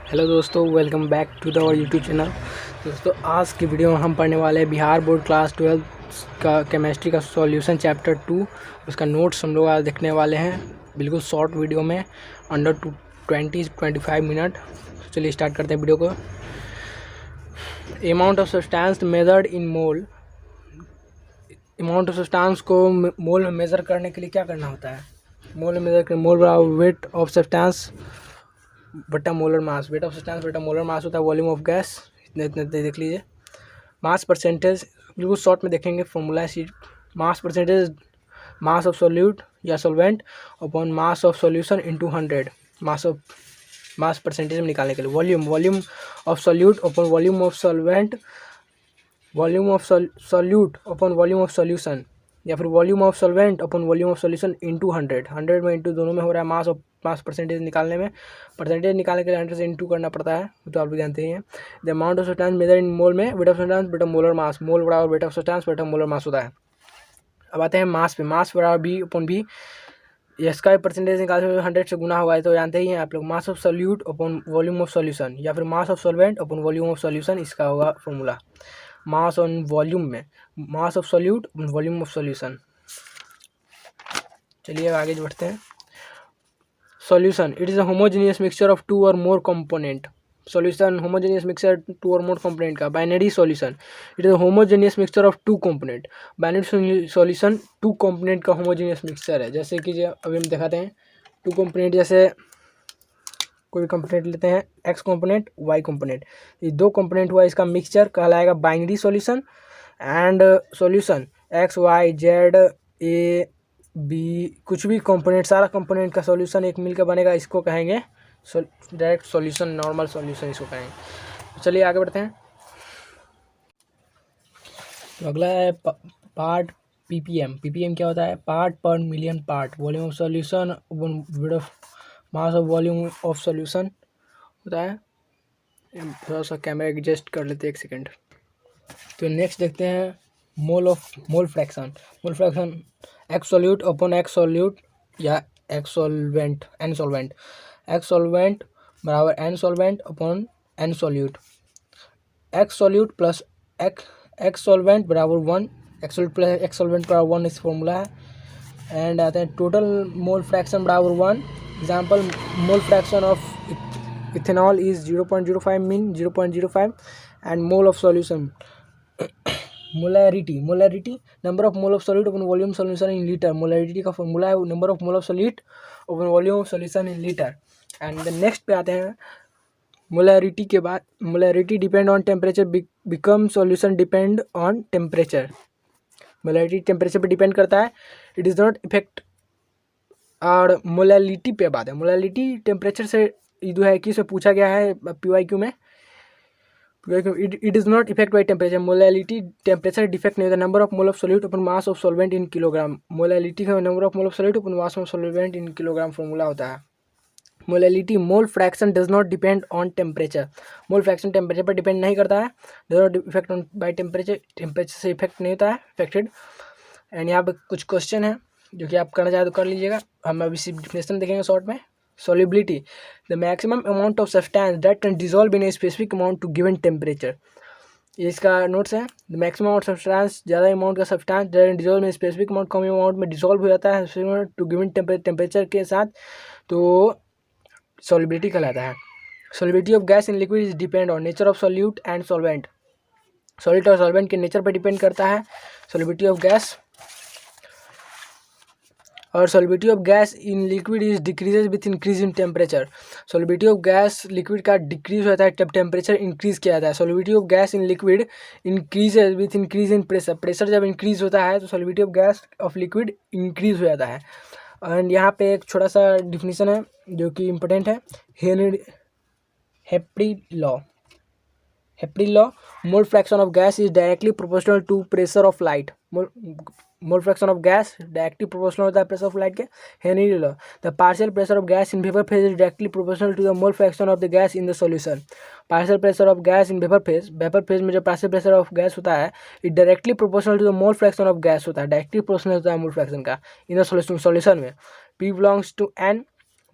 Hello दोस्तों, welcome back to the our YouTube channel. दोस्तों, आज की वीडियो में हम पढ़ने वाले हैं बिहार बोर्ड क्लास 12 का केमिस्ट्री का सॉल्यूशन चैप्टर 2। उसका नोट्स हम लोग आज देखने वाले हैं, बिल्कुल शॉर्ट वीडियो में, अंडर 20-25 मिनट। चलिए स्टार्ट करते हैं वीडियो को। Amount of substance measured in mole. Amount of substance को मोल में मेज़र करने के लिए क्या करना होता है? मोल में मेज़र कर मोल वेट ऑफ सब्सटेंस बटा molar mass. Wait of substance बटा मोलर मास होता है वॉल्यूम ऑफ गैस। इतने देख लीजिए। मास परसेंटेज बिल्कुल शॉर्ट में देखेंगे। Formula see mass percentage mass of solute या solvent upon mass of solution into 100। Mass percentage में निकालने के लिए volume of solute upon volume of solvent, volume of solute upon volume of solution, या फिर volume of solvent upon volume of solution into 100 में into दोनों में हो रहा है मास परसेंटेज निकालने में। परसेंटेज निकालने के लिए 100 से इंटू करना पड़ता है, तो आप भी जानते ही हैं। The amount of substance measure in mole में वेट ऑफ सब्सटेंस बेटा मोलर मास। मोल बराबर वेट ऑफ सब्सटेंस बेटा मोलर मास होता है। अब आते हैं मास पे। मास बराबर बी अपॉन बी। इसका परसेंटेज निकालने में 100 से गुना हुआ है, तो जानते ही हैं आप लोग। Mass of solute upon volume of solution, या फिर mass of solvent upon volume of solution, इसका होगा फॉर्मूला। मास ऑन वॉल्यूम में mass of solute volume of solution. चलिए आगे बढ़ते हैं। Solution, it is a homogeneous mixture of two or more component. Solution homogeneous mixture two or more component का। Binary solution, it is a homogeneous mixture of two component. Binary solution two component का homogeneous mixture है। जैसे कि अभी हम दिखाते हैं to component. जैसे कोई कंपोनेंट लेते हैं, एक्स कंपोनेंट वाई कंपोनेंट, ये दो कंपोनेंट हुआ, इसका मिक्सचर कहलाएगा binary solution. And solution X Y Z A B, कुछ भी कंपोनेंट, सारा कंपोनेंट का सॉल्यूशन एक मिलकर बनेगा, इसको कहेंगे डायरेक्ट सॉल्यूशन, नॉर्मल सॉल्यूशन इसको कहेंगे। चलिए आगे बढ़ते हैं। तो अगला है पार्ट पीपीएम। पीपीएम क्या होता है? पार्ट पर million part. Volume of solution weight of mass of volume of solution होता है। थोड़ा सा कैमरा एडजस्ट कर लेते हैं, एक सेकेंड। तो नेक्स्ट देखते हैं mole fraction. Mole fraction X solute upon X solute या X solvent N solvent. X solvent बराबर N solvent upon N solute. X solute plus X solvent बराबर 1। X solute plus X solvent बराबर 1 इस formula है। And आते हैं total mole fraction बराबर 1। Example, mole fraction of ethanol is 0.05 mean 0.05 and mole of solution. Molarity number of mole of solute upon volume solution in litre. Molarity का formula है number of mole of solute upon volume of solution in litre. And the next पे आते हैं molarity के बाद। Molarity depend on temperature become solution depend on temperature. Molarity temperature पे depend करता है, इट इज़ नॉट इफेक्ट। और molality पे बात है। मोलैलिटी टेम्परेचर से जो है कि इसमें पूछा गया है PYQ में। It is not effect by temperature. Molality temperature defect नहीं होता। Number of mole of solute upon mass of solvent in kilogram. Molality का number of mole of solute upon mass of solvent in kilogram formula होता है। Molality mole fraction does not depend on temperature. Mole fraction temperature पर depend नहीं करता है। Does not effect on by temperature, temperature से effect नहीं होता है, इफेक्टेड। एंड यहाँ पे कुछ क्वेश्चन है जो कि आप करना चाहे तो कर लीजिएगा। हम अभी सिर्फ डिफिनेशन देखेंगे शॉर्ट में। Solubility, the maximum amount of substance that can dissolve in a specific amount to given temperature। ये इसका नोट्स है। द मैक्सिमम अमाउंट सब्सटेंस, ज़्यादा अमाउंट का सब्सटेंस डिजोल्व में स्पेसिफिक अमाउंट कम अमाउंट में डिजोल्व हो जाता है टू गिवन टेम्परेचर के साथ, तो सॉल्युबिलिटी कहलाता है। Solubility of gas in liquid is depend on nature of solute and solvent. Solute और सॉल्वेंट के नेचर पर डिपेंड करता है सॉल्युबिलिटी ऑफ गैस। और solubility of gas in liquid is decreases with increase in temperature. Solubility of gas liquid का decrease होता है जब टेम्परेचर इंक्रीज किया जाता है। Solubility of gas in liquid increases with increase in pressure. Pressure जब increase होता है तो solubility of gas off liquid increase हो जाता है। एंड यहाँ पे एक छोटा सा डिफिनीशन है जो कि इम्पोर्टेंट है। Henry law, mole fraction of gas is directly proportional to pressure of light. Mole fraction of gas directly proportional होता है प्रेशर ऑफ लाइट के। Henry law, the partial pressure of gas in vapour phase is directly proportional to the mole fraction of the gas in the solution. Partial pressure of gas in vapour phase में जो partial pressure of gas होता है it directly proportional to the mole fraction of gas होता है, directly proportional होता है mole fraction का in the solution में। P बिलोंग्स टू N,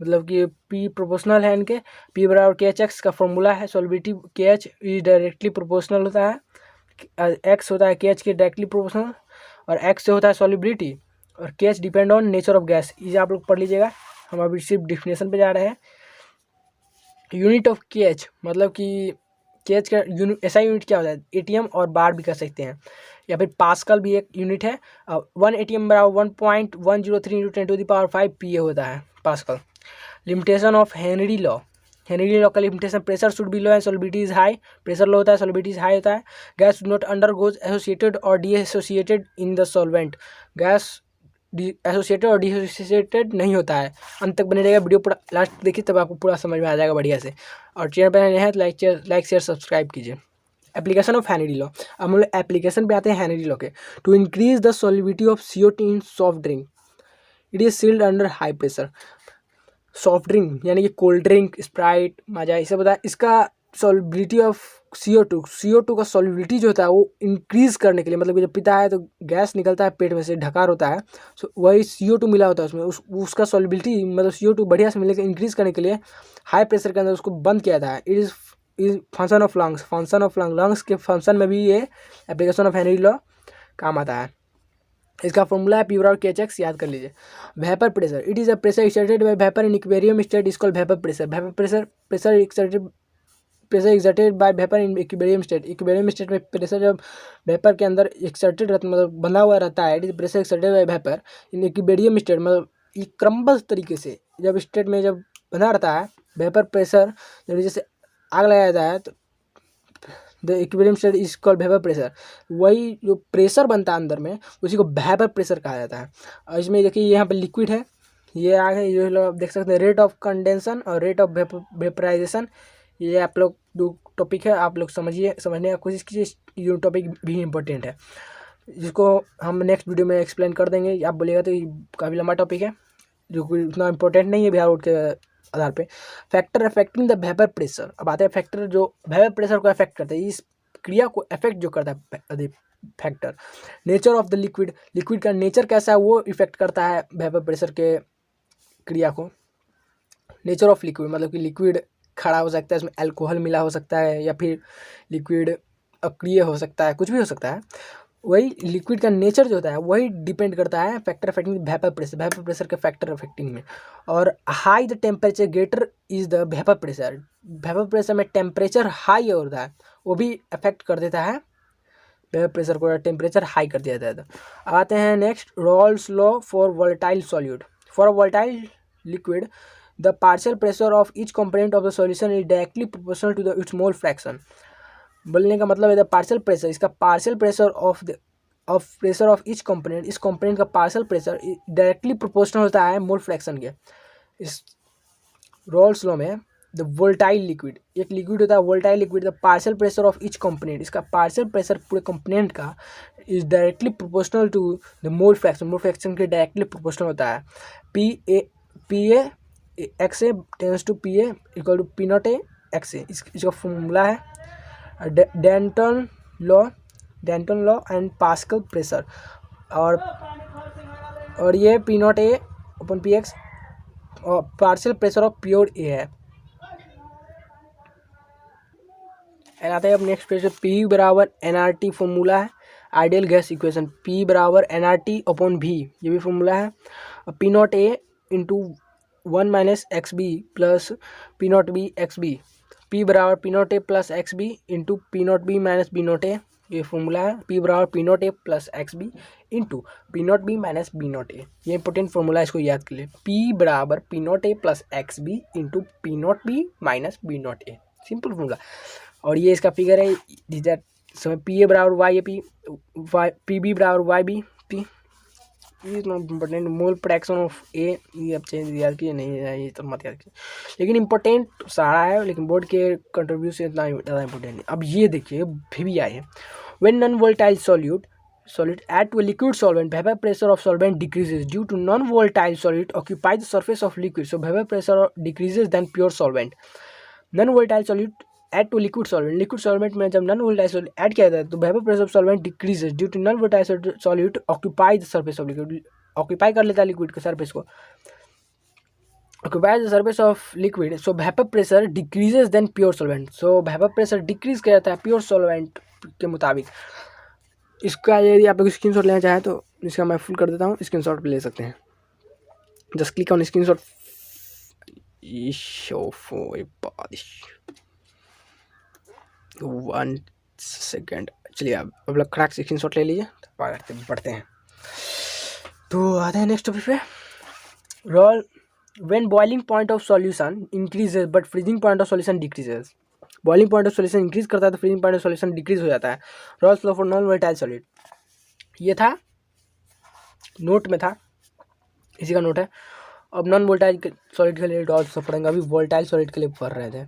मतलब कि पी प्रोपोर्शनल है इनके। पी बराबर के एच एक्स का फॉर्मूला है सॉल्युबिलिटी, के एच इज डायरेक्टली प्रोपोर्शनल होता है, एक्स होता है के एच के डायरेक्टली प्रोपोर्शनल, और एक्स से होता है सॉल्युबिलिटी, और के H depend on nature of gas. ये आप लोग पढ़ लीजिएगा, हम अभी सिर्फ डिफिनेशन पे जा रहे हैं। यूनिट ऑफ के एच मतलब कि के एच का ऐसा यूनिट क्या होता है, एटीएम और बार भी कर सकते हैं, या फिर पास्कल भी एक यूनिट है। 1 एटीएम बराबर 1.103 इंटू 10⁵ पी होता है pascal. Limitation of Henry law, Henry law का limitation, pressure should be low and solubility is high, pressure low होता है सॉल्युबिलिटी हाई होता है। Gas do not undergoes associated or dissociated in the solvent, gas associated or dissociated नहीं होता है। अंत तक बने रहेगा, वीडियो पूरा लास्ट देखिए तब आपको पूरा समझ में आ जाएगा बढ़िया से। और चैनल पर नए हैं तो लाइक शेयर सब्सक्राइब कीजिए। एप्लीकेशन ऑफ हेनरी लॉ, अब हम लोग एप्लीकेशन पे आते हैं हेनरी लॉ के। To increase the solubility of CO2 in soft drink, it is sealed under high pressure. Soft drink यानी कि कोल्ड ड्रिंक, स्प्राइट, माजा, इसे बताया, इसका सॉल्युबिलिटी ऑफ CO2 का सॉल्युबिलिटी जो होता है वो इंक्रीज़ करने के लिए, मतलब कि जब पीता है तो गैस निकलता है पेट में से, ढकार होता है, वही CO2 मिला होता है उसमें, उसका सॉल्युबिलिटी मतलब CO2 बढ़िया से मिलेगा, इंक्रीज़ करने के लिए हाई प्रेशर के अंदर उसको बंद किया था। It is function of lungs के फंक्शन में भी ये एप्लीकेशन ऑफ हेनरी लॉ काम आता है। इसका फॉर्मूला है पी बराबर के एच एक्स, याद कर लीजिए। Vapour pressure, it is a pressure exerted by vapour in equilibrium state is called vapour pressure. Pressure exerted by vapour in equilibrium state, equilibrium state में प्रेशर जब वेपर के अंदर एक्सर्टेड रहता, मतलब बंधा हुआ रहता है, it is pressure exerted by vapour in equilibrium state, मतलब एक क्रमबद्ध तरीके से जब स्टेट में जब बंधा रहता है वेपर प्रेशर, जब जैसे आग लगाया जाता है तो the equilibrium state is called vapour pressure. वही जो प्रेशर बनता है अंदर में उसी को वेपर प्रेशर कहा जाता है। और इसमें देखिए यहाँ पे लिक्विड है, ये आगे ये लोग आप देख सकते हैं, रेट ऑफ कंडेंसन और रेट ऑफ वेपराइजेशन। ये आप लोग दो टॉपिक है, आप लोग समझने का कोशिश कीजिए, ये टॉपिक भी इम्पोर्टेंट है, जिसको हम नेक्स्ट वीडियो में एक्सप्लेन कर देंगे। आप बोलिएगा तो ये काफ़ी लंबा टॉपिक है जो कोई उतना इम्पोर्टेंट नहीं है बिहार बोर्ड के आधार पे। Factor affecting the vapour pressure, अब आते हैं फैक्टर जो वेपर प्रेशर को अफेक्ट करते हैं, इस क्रिया को अफेक्ट जो करता है factor. Nature of the liquid, liquid का नेचर कैसा है वो इफेक्ट करता है वेपर प्रेशर के क्रिया को। नेचर ऑफ लिक्विड मतलब कि लिक्विड खड़ा हो सकता है, इसमें अल्कोहल मिला हो सकता है, या फिर लिक्विड अक्रिय हो सकता है, कुछ भी हो सकता है। वही लिक्विड का नेचर जो होता है वही डिपेंड करता है फैक्टर अफेक्टिंग वेपर प्रेशर के फैक्टर अफेक्टिंग में। और high the temperature greater is the vapour pressure में टेम्परेचर हाई होता है वो भी अफेक्ट कर देता है वेपर प्रेशर को, टेम्परेचर हाई कर दिया जाता है। आते हैं next, Raoult's law for volatile solute. For volatile liquid the partial pressure of each component of the solution is directly proportional to the its mole fraction. बोलने का मतलब है द पार्शियल प्रेशर, इसका partial pressure of pressure of each component, इस component का partial pressure directly proportional होता है mole fraction के। इस रॉल्स लॉ में द वोलेटाइल लिक्विड, एक लिक्विड होता है volatile liquid, the partial pressure of each component, इसका पार्शियल प्रेशर पूरे कंपोनेंट का is directly proportional to the mole fraction के डायरेक्टली प्रोपोर्शनल होता है। P A X A times to P A equal to P not A X A, इसका formula है Dalton law and pascal pressure. और ये P not A upon P X और partial pressure of pure A है। आते हैं अब next page पे, पी बराबर NRT फॉर्मूला है आइडियल गैस इक्वेशन, पी बराबर NRT अपॉन भी, ये भी फॉर्मूला है। P not A into 1 - XB plus P not B XB, P बराबर P not A plus XB into P not B minus B not A, ये formula है। P बराबर P not A plus XB into P not B minus B not A, ये important formula है, इसको याद कर लिए। पी बराबर P not A plus XB into P not B minus B not A, simple formula. और ये इसका फिगर है, समय पी ए बराबर वाई ए पी बी बराबर वाई बी पी, इतना important mole fraction of A, ये आप चेंज याद कीजिए, नहीं ये तो मत याद कीजिए, लेकिन इंपॉर्टेंट सारा है, लेकिन बोर्ड के कंट्रीब्यूशन इतना ज़्यादा इंपॉर्टेंट नहीं। अब ये देखिए भी आई है, when non volatile solute add to a liquid solvent, vapor pressure of solvent decreases due to non-volatile solute occupy the surface of liquid, so vapor pressure decreases than pure solvent. Non-volatile solute add to liquid solvent में जब non-volatile solute add किया जाता है तो vapor pressure of solvent decreases due to non-volatile solute occupy the surface of liquid, occupy कर लेता है liquid के सरफेस को, occupies the surface of liquid, so vapor pressure decreases than pure solvent. So vapor pressure decrease किया जाता है pure solvent के मुताबिक. इसका यदि आप लोग स्क्रीनशॉट लेना चाहें तो इसका मैं फुल कर देता हूँ, स्क्रीनशॉट ले सकते हैं. Just click on screenshot. One second. चलिए अब लोग खड़ाक स्क्रीनशॉट ले लीजिए, पढ़ते हैं. तो आते हैं नेक्स्ट टॉपिक पे. Role when boiling point of solution increases but freezing point of solution decreases. Boiling point of solution increase करता है तो freezing point of solution decrease हो जाता है. Raoult's law for non volatile solid. ये था note में था, इसी का नोट है. अब नॉन वोलेटाइल सॉलिड के लिए रॉल्स पढ़ेंगे, अभी वोलेटाइल सॉलिड के लिए पढ़ रहे थे.